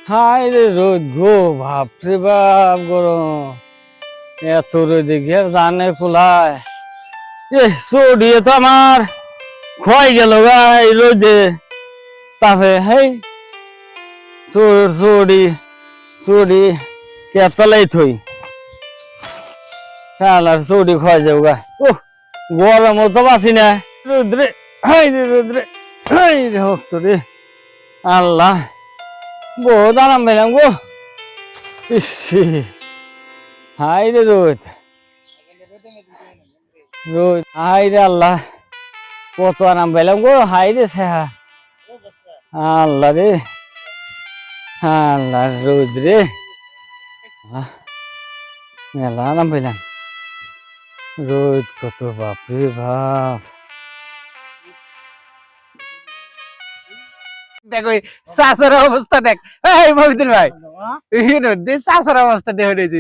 High রে রোদ গো, বাপরে বাপ গরম। এত রোদে ঘের জানে কুলায়। চড়িয়ে তো আমার ক্ষয় গেল গাই রোদে। তাপে হেই চড়ি চড়ি কেতলাই থই শালার চড়ি ক্ষয় যাও গা। ও গরম তো বাঁচি না। রোদ্রে হাই রে রোদ্রে, হাই রে ভক্ত রে আল্লাহ, বহুত আরাম পেলাম গো। ইসি হাই রে রোদ রোদ, হাই রে আল্লাহ, কত আরাম পেলাম গো। হাই রে সেহা আল্লাহ রে, আল্লাহ রোদ রে, মেলা আরাম পেলাম। রোদ কত, বাপরে বাপ। দেখো চাষার অবস্থা দেখ, এই মহিদুল ভাই চাষার অবস্থা দেখে রয়েছে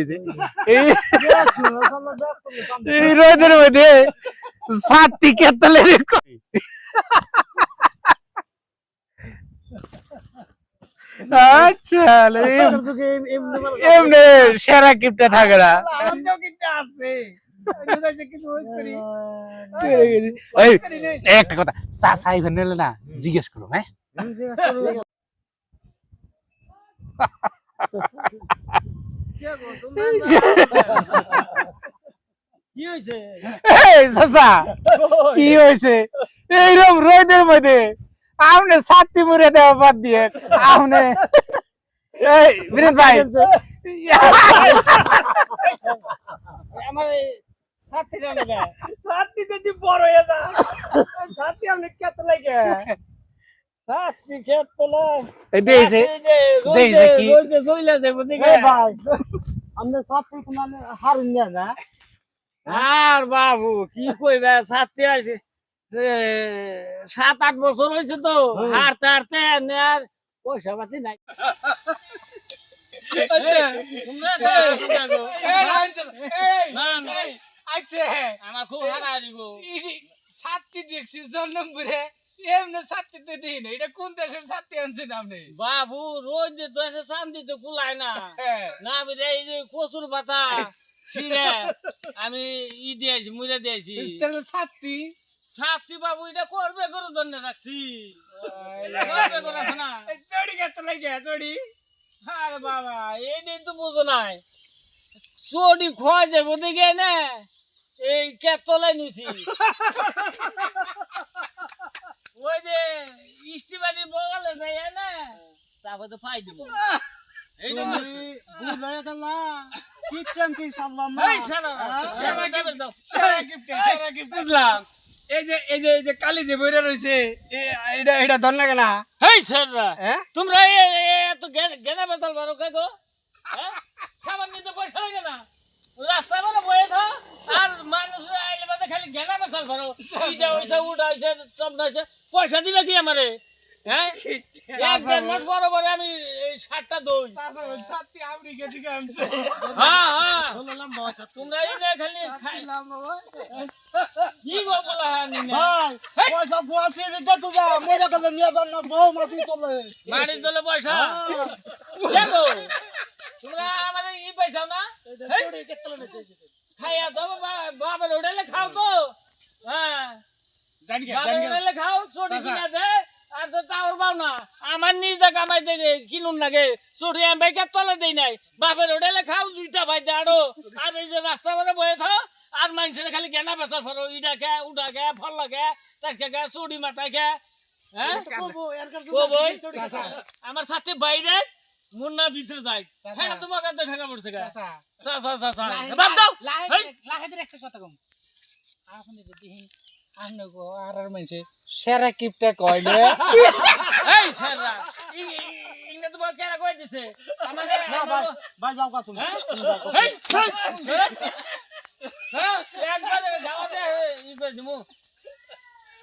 এই রোদের মধ্যে সাতটি কেতলে আচ্ছা এমনি সেরা কিপটা থাকে না। একটা কথা চা চাই নিলে না জিজ্ঞেস করো, হ্যাঁ কি হয়েছে এইরকম রোদের মধ্যে আপনি ছাত্রী মুড়ে দেওয়া বাদ দিয়ে আপনি বীরেন ভাই আমার ছাত্রী যদি বড় হয়ে যায় ছাত্রী আপনি কত লাগে আর বাবু কি কইবা, ছাত্রী আছে 7-8 বছর হয়েছে তো, হারতে হারতে আর পয়সা পাতি নাই। আমার খুব হারা দিব ছাত্রী দেখছিস জন্মপুরে এমনি ছাত্রী তো দেখি না, এটা কোন দেশের ছাত্রী আনছেন আপনি? বাবু রোজ তো এসে শান্তি তো কুলায় না না বুঝে, এই যে কচুর পাতা ছিঁড়ে আমি দিয়েছি, মুড়ে দিয়েছি। ছাত্রী ছাত্রী বাবু এটা করবে করে ধন্য রাখছি, করবে করে আছে না চড়ি কত লাগে চড়ি। আরে বাবা এইটাই তো বুঝো নাই, চড়ি খোয়া যাবো দেখে না এই কেতলাই নিছি। ওই যে ইস্টিবাড়ির বগালে যাই না, তারপর তো পাই দিব। কালি যে বইরা রয়েছে এটা ধর লাগে না। তোমরা এত গেনা বেতাল পারো কে গো? সামান্য তো পয়সা লাগে না, রাস্তা মানে বয়ে থাক আর মানুষ আইলে বাদে খালি গেনা বেতাল পারো। ইটা হয়েছে উঠা হয়েছে চমড়া হয়েছে, পয়সা দিবে কি আমারে? হ্যাঁ এক মাস বড় বড় আমি 7টা দই। হ্যাঁ হ্যাঁ তোমরা এই না খালি কি বলা মাটির দলে পয়সা দেখো তোমরা আমাদের ই পয়সা না খাইয়া তো বাবার হোটেলে খাও তো। হ্যাঁ হোটেলে খাও, চটি কিনা দে আর তো তাওর পাও না। আমার নিজে কামাই দে কিনুন লাগে, চটি আমি ভাই তলে দেই নাই। বাপের হোটেলে খাও, জুইটা ভাই দে আরো। আর এই যে রাস্তা করে বয়ে থাও আর মানুষের খালি গেনা বেচার ফেরো, ইটা খে উঠা খে ফল্লা খে তাজকে খে চুড়ি মাথায় খে। হ্যাঁ আমার সাথে বাইরে মুন্না ভিতরে যায়, হ্যাঁ তোমার কাছে ঠেকা পড়ছে গা। সেরা কিপটা কয় এই সেরা ইংনে তোমার কেরা কই দিছে আমারে ভাই যাও কা তুমি হ্যাঁ একবার যাওয়া দে ই করে দিমু।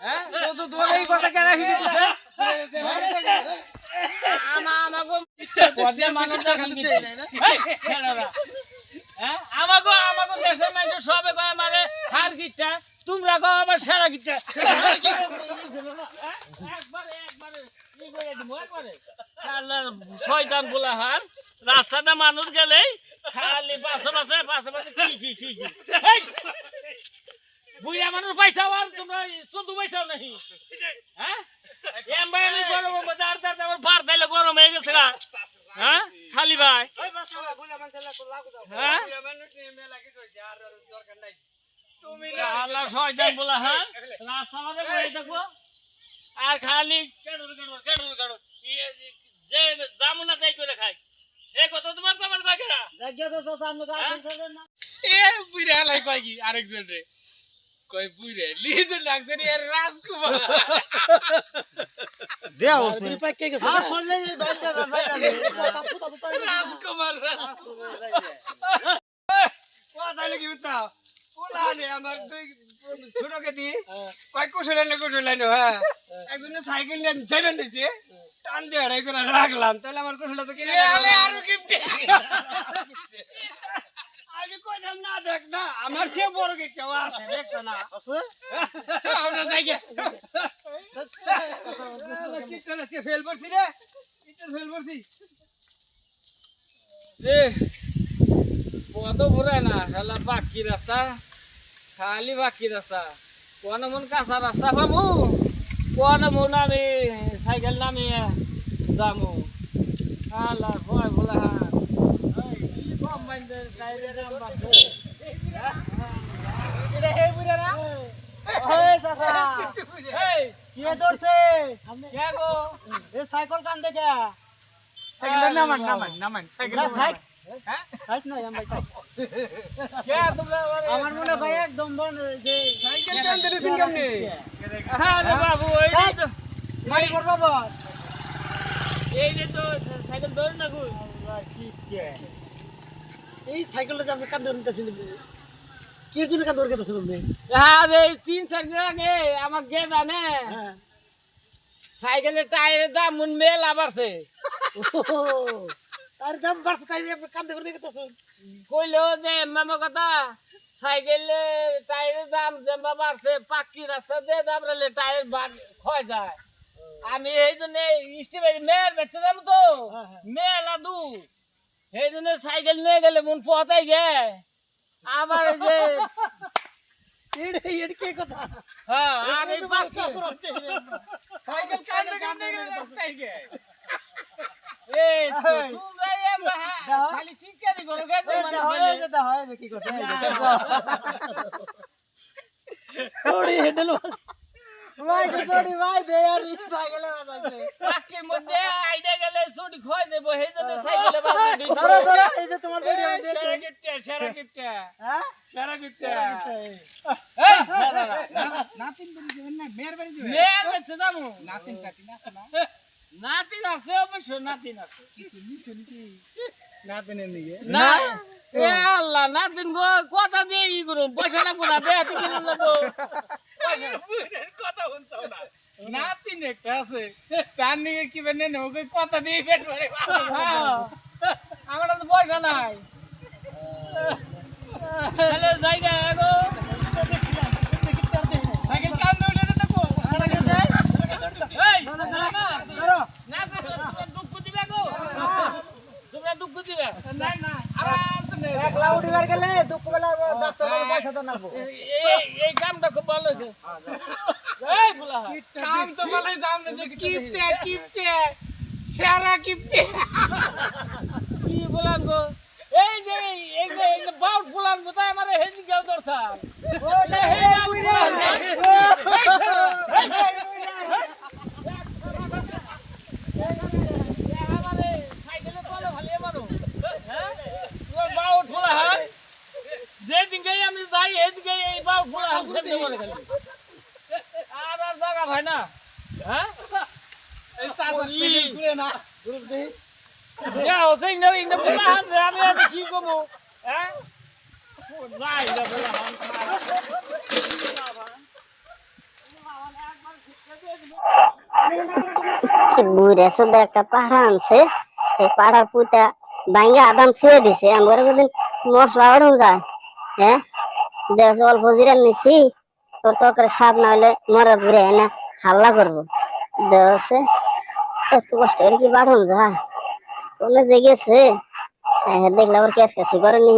হ্যাঁ তো তোমার এই কথা কেরা হিদি দিছে আমাগো পদে মানুষ খালি দিতে না। হ্যাঁ আমাগো দেশের মানুষ সবে কয় আমারে হার কিটা, তোমরা কও আবার সেরা কিটা। একবারে ই করে দিমু একবারে। শালার শয়তান বলাহান রাস্তাতে মানুষ গেলেই খালি পাশে কি এই, বুইয়া মানুষ পয়সাও আর তোমরা শুধু পয়সাও নাহি হ্যাঁ এম ভাই আমি গরম বাজার দার আমার ভার দাইলে গরম হয়ে গেছে গা হ্যাঁ খালি ভাই হ্যাঁ আল্লাহ শয়তান বলাহান রাস্তা মাঝে বসে থাকবো আর খালি কেডর যে জামুনা তাই করে খাই এই কথা তোমার কমাল কয় কেডা এ বুইরা লাই কয় কি আরেকজন রে কয় বুইরে লিজে লাগছে রে রাজকুমার দেও রাজকুমার ছোটকে দি কয় কুশলাইনে হ্যাঁ একজনে সাইকেল নিয়ে যাবেন দিছে টান দিয়ে হারাই করে রাখলাম তাহলে আমার কুশলা তো কিনে আরো গিফট আমি কইলাম না দেখ না আমার চেয়ে বড় গিফটও আছে দেখছ না আমরা যাই গে কিটটা আজকে ফেল করছি রে কিটটা ফেল করছি রে কত ঘুরায় না শালা বাকি রাস্তা খালি বাকি রাস্তা কোন মন কাঁচা রাস্তা পাবো কোন মন আমি সাইকেল নামিয়ে যাবো আল্লাহ ভয় বলা কম বাইন্দে টাইরে দাম বাড়ছে এটা হে বুড়ারা ওই চাচা এই কি ধরছে কে গো এ সাইকেল কান দেখে সাইকেল নামান সাইকেল থাক হ্যাঁ থাক না আমি থাক কে তোমরা আমার মনে ভাই একদম বন যে সাইকেল কান দিছেন কেমনে আরে বাবু এই তো মারি করব বাবা এই তো সাইকেল ধরে না গো আল্লাহ কি কে এই সাইকেলটা যে আপনি কান ধরতেছেন কি জন্য কান ধরতেছেন আপনি আরে 3-4 দিন আগে আমার গে জানে হ্যাঁ সাইকেলের টায়ারের দাম মন মেলা বাড়ছে তার দাম বাড়ছে তাই আপনি কান ধরে নিতেছেন কইলো যে মামা কথা সাইকেলের টায়ারের দাম যেমন বাড়ছে পাক্কি রাস্তা দিয়ে দাবড়ালে টায়ার ক্ষয় যায় আমি এই জন্য স্টিমারি মেয়ের বেচতে যাবো তো মেলা দু এই জন্য সাইকেল নিয়ে গেলে মন পতাই গে আবার এই যে এটা কি কথা হ্যাঁ আর এই পাক্কি সাইকেল কান্দে রাস্তায় গে এই তোমরা এম খালি ঠিক করে করো গে হয় যে কি কথা সরি হ্যান্ডেল ভাই সরি ভাই দে আর সাইকেলে বাজাইছে পাক্কির মধ্যে আইডা গেলে ছুটি খয় দেবো এই জন্য সাইকেলে বাজাই দিই ধরো ধরো এই যে তোমার সরি আমি দিয়েছি সেরা গিফটটা হ্যাঁ সেরা গিফটটা এই এই নাতিন বলি যাবেন না মেয়ের বাড়ি যাবেন মেয়ের বেচতে যাবো নাতিন কাতিন আছে না নাতিন আছে অবশ্য নাতিন আছে কিছু নিছে নাকি নাতিনের নিয়ে না এ আল্লাহ নাতিন গো কথা দিয়ে ই করুন পয়সা লাগবো না বেহাতি কিনে নেবো কথা শুনছাও না নাতিন একটা আছে তার নিয়ে কি বেনে ওকে কথা দিয়ে পেট ভরে হ্যাঁ, আমার তো পয়সা নাই তাহলে জায়গা গো সাইকেল কান্দে উঠে দেখো এই ধরো না দুঃখ দিবে গো তোমরা দুঃখ দিবে না না আরাম সে একলা উঠিবার গেলে দুপুরবেলা ডাক্তার বাবু পয়সা দেন লাগবো এই কামটা খুব ভালো হয়েছে এই বলা কাম তো বলে সামনে যে কিপটে সারা কিপটে কি বলান গো এই যে বাউট বলান গো তাই আমার হেজি গাও দরকার যেদিকে আমি যাই এদিকে এই বাউট বলা সামনে বলে খালি আর জায়গা ভাই না হ্যাঁ এই চাচা পেটে ঘুরে না গ্রুপ দেই যাও সেই না ইন বলা হান আমি আর কি করব হ্যাঁ যাই না বলা হান বুড়ে শুধু একটা পাড়া আনছে সেই পাড়ার পুতা ভাঙ্গে আদাম ছুঁয়ে দিছে আমার কোনদিন মশলা ওরম যায় হ্যাঁ দেখ অল্প জিরা নিছি তোর তরকারি স্বাদ না হলে মরে ঘুরে এনে হাল্লা করবো দেওয়া এত কষ্ট করে কি বাড়ানো যায়? কোনে যে গেছে দেখলে আবার ক্যাশ ক্যাশি করেনি।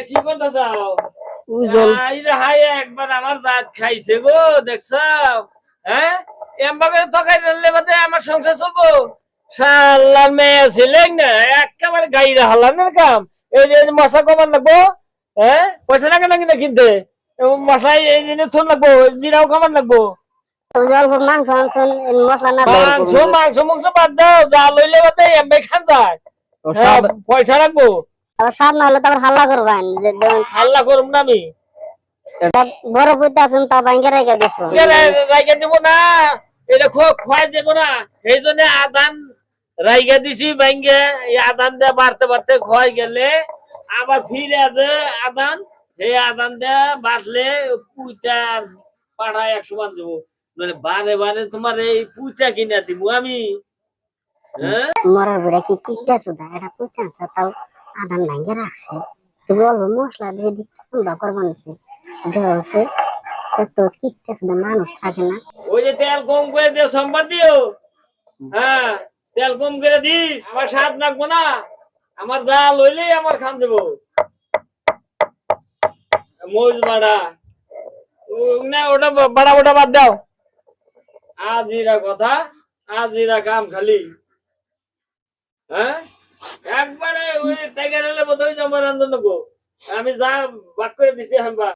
কি করতে চাও? উজল হাই একবার আমার দাঁত খাইছে গো, দেখছ? হ্যাঁ, এমবাগের তরকারি রান্নলে বাদে আমার সংসার চলবো? শালার মেয়ে ছিলেন না, একেবারে গাইরা হালানোর কাম। এই যে মশলা কমান লাগবো, হ্যাঁ, পয়সা লাগে নাকি না কিনতে? মশলা এই জিনিস থন লাগবো, জিরাও কমান লাগবো। অল্প মাংস মাংস মশলা না মাংস মাংস মাংস বাদ দাও, যা লইলে বাদে এমবাই খান যায়। হ্যাঁ, পয়সা রাখবো। আবার স্বাদ না হলে তো আবার হাল্লা করবেন যে হাল্লা করুম না আমি। বড় পুতে আছেন তা ভাঙ্গে রেখে দিছো। রাইগা দিব না, এটা খোয়াই দেবো না, এই জন্য আদান রাইগা দিছি ভাঙ্গে। এই আদান দিয়ে বাড়তে বাড়তে খোয়াই গেলে আবার ফিরে আছে আদান, এই আদান দিয়ে বাড়লে পুইটা পাড়ায় 100 মান দেবো। মানে বারে বারে তোমার এই পুইটা কিনা দিব আমি। হ্যাঁ, মরার বুড়া কি কিটা সুদা এটা পুতে আছে তাও আদান ভাঙ্গে রাখছে। তুমি অল্প মশলা দিয়ে দিচ্ছি সুন্দর করবেন দেওয়া এত কিটা সুদা মানুষ থাকে না। ওই যে তেল কম করে দিয়ে সোমবার দিও। হ্যাঁ, তেল কম করে দিস, আমার স্বাদ লাগবো না। আমার যা লইলেই আমার খান দেবো। মৌজ বাড়া না, ওটা বাড়া ওটা বাদ দাও। আজিরা কথা, আজিরা কাম খালি। হ্যাঁ, একবারে ওই টাইগার হলে বোধ হয় আমার আন্দোলন। আমি যা বাক করে দিছি হাম্বা।